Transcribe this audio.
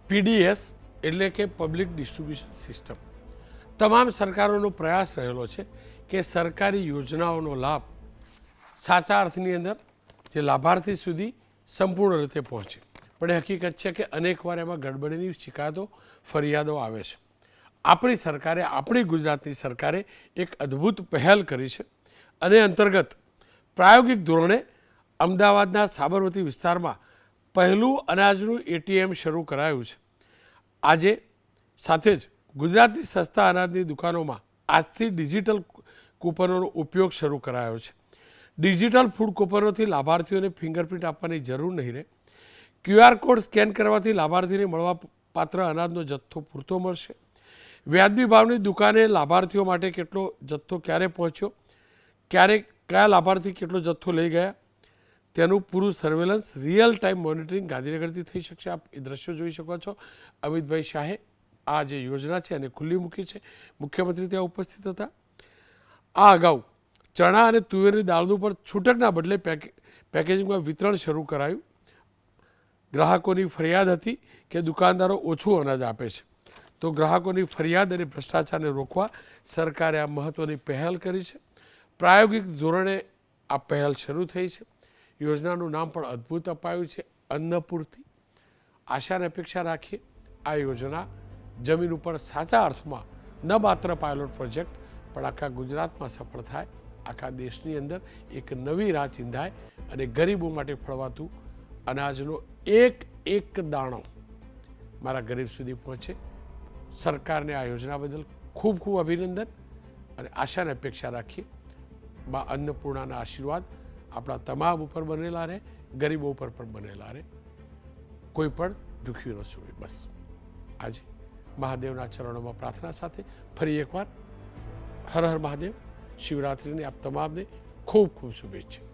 PDS એટલે કે public distribution system તમામ સરકારોનો પ્રયાસ રહેલો છે કે સરકારી યોજનાઓનો લાભ સાચા અર્થની અંદર જે લાભાર્થી સુધી સંપૂર્ણ રીતે પહોંચે. પણ હકીકત છે કે અનેકવાર એમાં ગડબડીની શિકાયતો ફરિયાદો આવે છે. આપણી સરકારે, આપણી ગુજરાતની સરકારે એક અદ્ભુત પહેલ કરી છે અને અંતર્ગત પ્રાયોગિક ધોરણે અમદાવાદના સાબરમતી વિસ્તારમાં પહેલું અનાજનું એટીએમ શરૂ કરાયું છે. આજે સાથે જ ગુજરાતની સસ્તા અનાજની દુકાનોમાં આજથી ડિજિટલ કૂપનોનો ઉપયોગ શરૂ કરાયો છે. ડિજિટલ ફૂડ કૂપનોથી લાભાર્થીઓને ફિંગરપ્રિન્ટ આપવાની જરૂર નહીં રહે. QR કોડ સ્કેન કરવાથી લાભાર્થીને મળવાપાત્ર અનાજનો જથ્થો પૂરતો મળશે. વ્યાજબી ભાવની દુકાને લાભાર્થીઓ માટે કેટલો જથ્થો ક્યારે પહોંચ્યો, ક્યારે કયા લાભાર્થી કેટલો જથ્થો લઈ ગયા તેનું પૂરું સર્વેલન્સ રિયલ ટાઈમ મોનિટરિંગ ગાંધીનગરથી થઈ શકશે. આપ એ દ્રશ્યો જોઈ શકો છો. અમિતભાઈ શાહે આ જે યોજના છે એને ખુલ્લી મૂકી છે. મુખ્યમંત્રી ત્યાં ઉપસ્થિત હતા. આ અગાઉ ચણા અને તુવેરની દાળનું પણ છૂટકના બદલે પેકેજિંગમાં વિતરણ શરૂ કરાયું. ગ્રાહકોની ફરિયાદ હતી કે દુકાનદારો ઓછું અનાજ આપે છે, તો ગ્રાહકોની ફરિયાદ અને ભ્રષ્ટાચારને રોકવા સરકારે આ મહત્ત્વની પહેલ કરી છે. પ્રાયોગિક ધોરણે આ પહેલ શરૂ થઈ છે. યોજનાનું નામ પણ અદ્ભુત અપાયું છે, અન્નપૂર્તિ. આશા અને અપેક્ષા રાખીએ આ યોજના જમીન ઉપર સાચા અર્થમાં ન માત્ર પાયલોટ પ્રોજેક્ટ પણ આખા ગુજરાતમાં સફળ થાય, આખા દેશની અંદર એક નવી રાહ ચિંધાય અને ગરીબો માટે ફળવાતું અનાજનો એક એક દાણો મારા ગરીબ સુધી પહોંચે. સરકારને આ યોજના બદલ ખૂબ ખૂબ અભિનંદન અને આશા અને અપેક્ષા રાખીએ મા અન્નપૂર્ણાના આશીર્વાદ આપણા તમામ ઉપર બનેલા રહે, ગરીબો ઉપર પણ બનેલા રહે, કોઈ પણ દુઃખી ન સુવે. બસ આજે મહાદેવના ચરણોમાં પ્રાર્થના સાથે ફરી એકવાર હર હર મહાદેવ. શિવરાત્રિની આપ તમામને ખૂબ ખૂબ શુભેચ્છા.